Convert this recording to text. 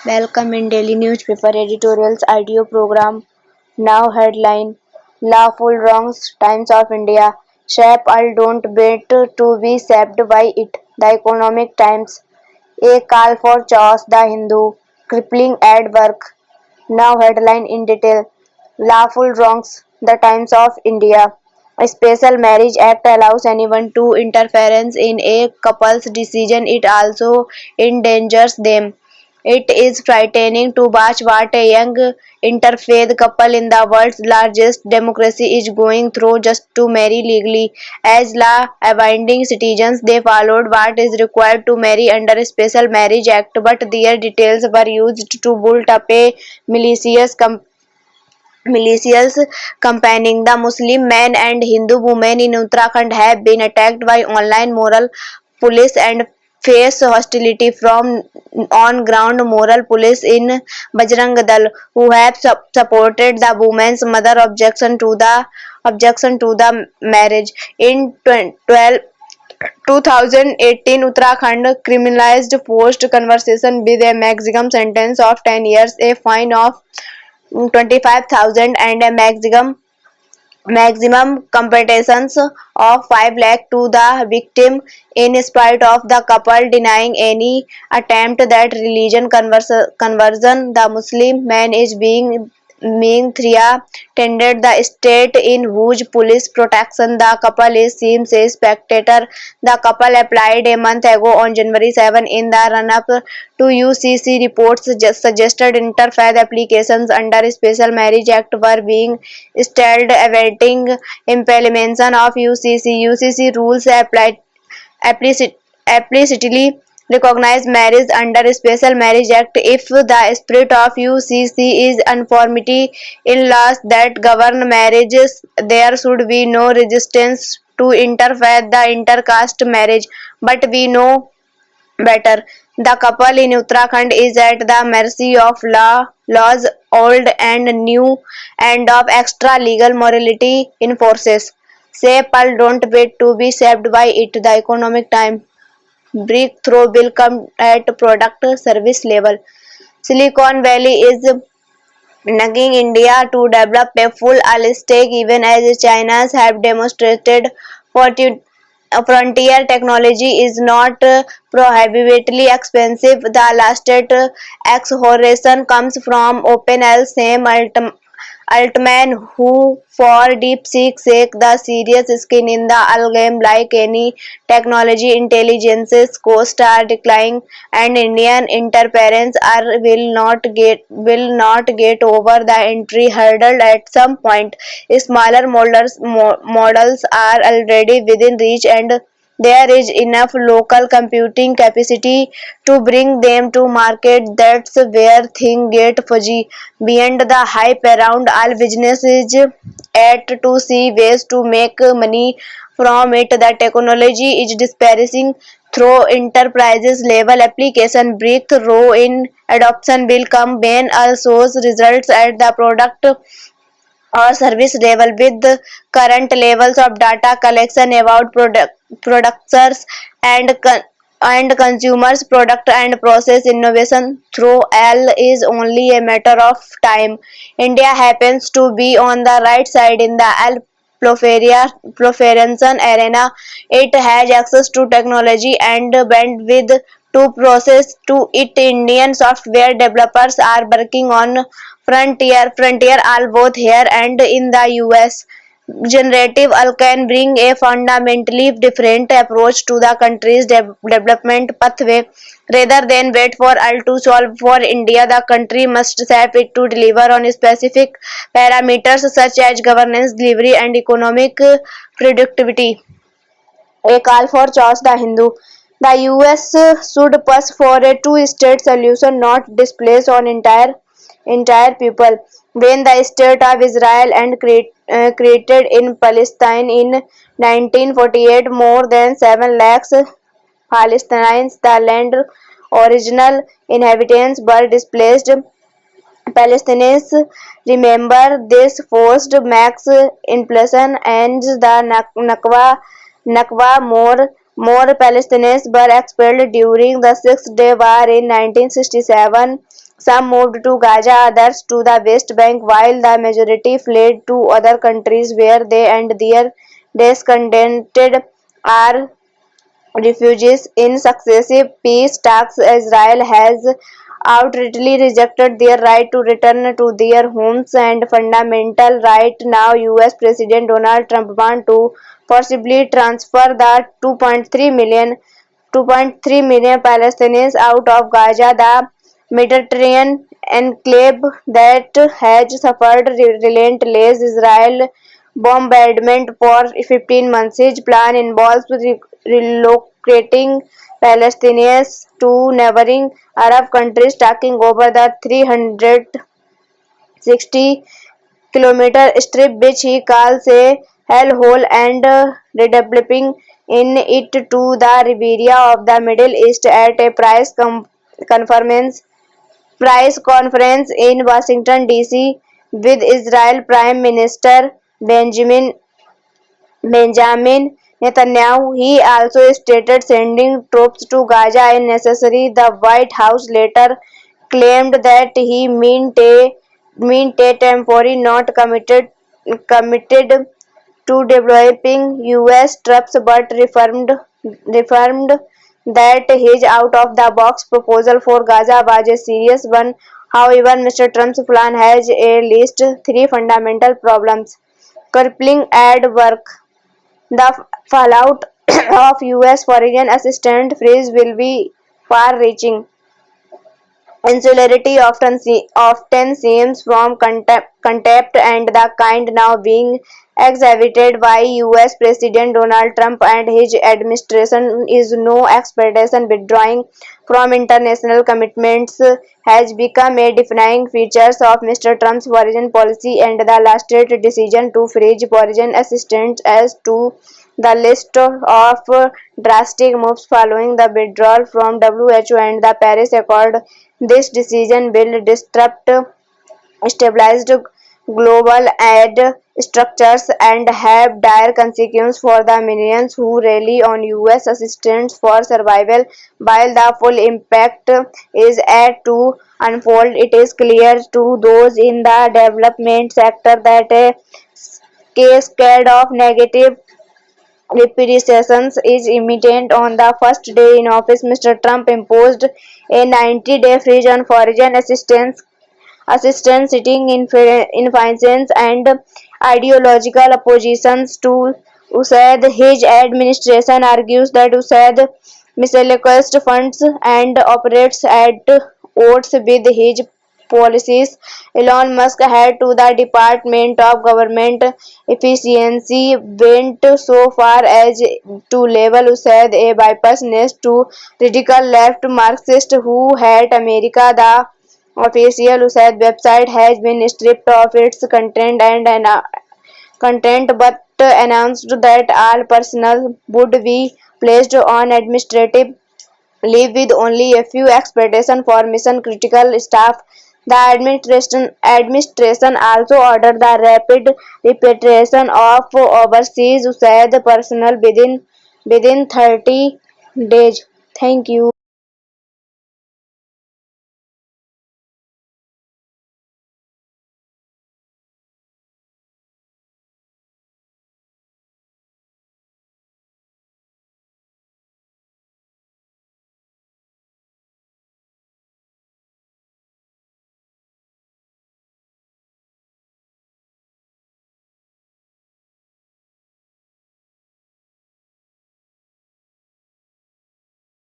Welcome in daily newspaper editorials audio program. Now headline: Lawful wrongs Times of India. Shape all don't wait to be shaped by it. The Economic Times. A call for chaos. The Hindu. Crippling ad work. Now headline in detail. Lawful wrongs. The Times of India. A special marriage act allows anyone to interference in a couple's decision. It also endangers them. It is frightening to watch what a young interfaith couple in the world's largest democracy is going through just to marry legally. As law-abiding citizens, they followed what is required to marry under a special marriage act, but their details were used to build up a malicious militias campaigning. The Muslim men and Hindu women in Uttarakhand have been attacked by online moral police and face hostility from on-ground moral police in Bajrang Dal, who have supported the woman's mother objection to the marriage. In 2018, Uttarakhand criminalized forced conversation with a maximum sentence of 10 years, a fine of 25,000 and a maximum compensations of 5 lakh to the victim, in spite of the couple denying any attempt at religion conversion. The Muslim man is being threatened the state in whose police protection the couple is seems a spectator. The couple applied a month ago on January 7 in the run-up to UCC. Reports suggested interfaith applications under Special Marriage Act were being stalled awaiting implementation of UCC. UCC rules explicitly recognize marriage under Special Marriage Act if the spirit of UCC is uniformity in laws that govern marriages. There should be no resistance to interfaith the intercaste marriage, but we know better. The couple in Uttarakhand is at the mercy of laws old and new, and of extra legal morality in forces. Say Pearl don't wait to be shaped by it. The Economic Time. Breakthrough will come at product service level. Silicon Valley is nudging India to develop a full all stack even as China's have demonstrated fortitude. Frontier technology is not prohibitively expensive. The latest exoneration comes from OpenAI's Sam Altman, who for DeepSeek's sake the serious skin in the game. Like any technology, intelligence's costs are declining, and Indian interference will not get over the entry hurdle at some point. Smaller models are already within reach, and there is enough local computing capacity to bring them to market. That's where things get fuzzy. Beyond the hype around all business is at to see ways to make money from it. The technology is dispersing through enterprises level application. Breakthrough in adoption will come when all shows results at the product or service level. With the current levels of data collection about producers and consumers, product and process innovation through L is only a matter of time. India happens to be on the right side in the L proliferation arena. It has access to technology and bandwidth to process to it. Indian software developers are working on frontier are both here and in the US. Generative AI can bring a fundamentally different approach to the country's development pathway. Rather than wait for AI to solve for India, the country must shape it to deliver on specific parameters such as governance, delivery, and economic productivity. A call for Charles the Hindu. The US should push for a two-state solution, not displace on entire people. When the state of Israel and created in Palestine in 1948, more than 7 lakhs Palestinians, the land original inhabitants, were displaced. Palestinians remember this forced mass inflation and the Nakba. More Palestinians were expelled during the Six Day War in 1967. Some moved to Gaza, others to the West Bank, while the majority fled to other countries where they and their descendants are refugees. In successive peace talks, Israel has outrightly rejected their right to return to their homes and fundamental right. Now, US President Donald Trump wants to forcibly transfer the 2.3 million Palestinians out of Gaza, the Mediterranean enclave that has suffered relentless Israel bombardment for 15 months. His plan involves relocating Palestinians to neighboring Arab countries, taking over the 360-kilometer strip which he calls a hellhole and redeveloping in it to the Riviera of the Middle East at a conference conference in Washington DC with Israel Prime Minister Benjamin Netanyahu. He also stated sending troops to Gaza is necessary. The White House later claimed that he meant a temporary not committed to developing US troops but reaffirmed that his out-of-the-box proposal for Gaza was a serious one. However, Mr. Trump's plan has at least three fundamental problems. Crippling aid work. The fallout of US foreign assistance freeze will be far-reaching. Insularity often stems from contempt and the kind now being exhibited by US President Donald Trump and his administration is no expectation. Withdrawing from international commitments has become a defining feature of Mr. Trump's foreign policy, and the latest decision to freeze foreign assistance as to the list of drastic moves following the withdrawal from WHO and the Paris Accord. This decision will disrupt stabilized global aid structures and have dire consequences for the millions who rely on US assistance for survival. While the full impact is yet to unfold, it is clear to those in the development sector that a cascade of negative repercussions is imminent. On the first day in office, Mr. Trump imposed a 90-day freeze on foreign assistance sitting in finance and ideological oppositions to USAID. His administration argues that USAID misallocates funds and operates at odds with his policies. Elon Musk head to the Department of Government Efficiency went so far as to label USAID a bypass next to radical left Marxists who hate America. The official USAID website has been stripped of its content but announced that all personnel would be placed on administrative leave with only a few expectations for mission critical staff. The administration also ordered the rapid repatriation of overseas USAID personnel within 30 days. Thank you.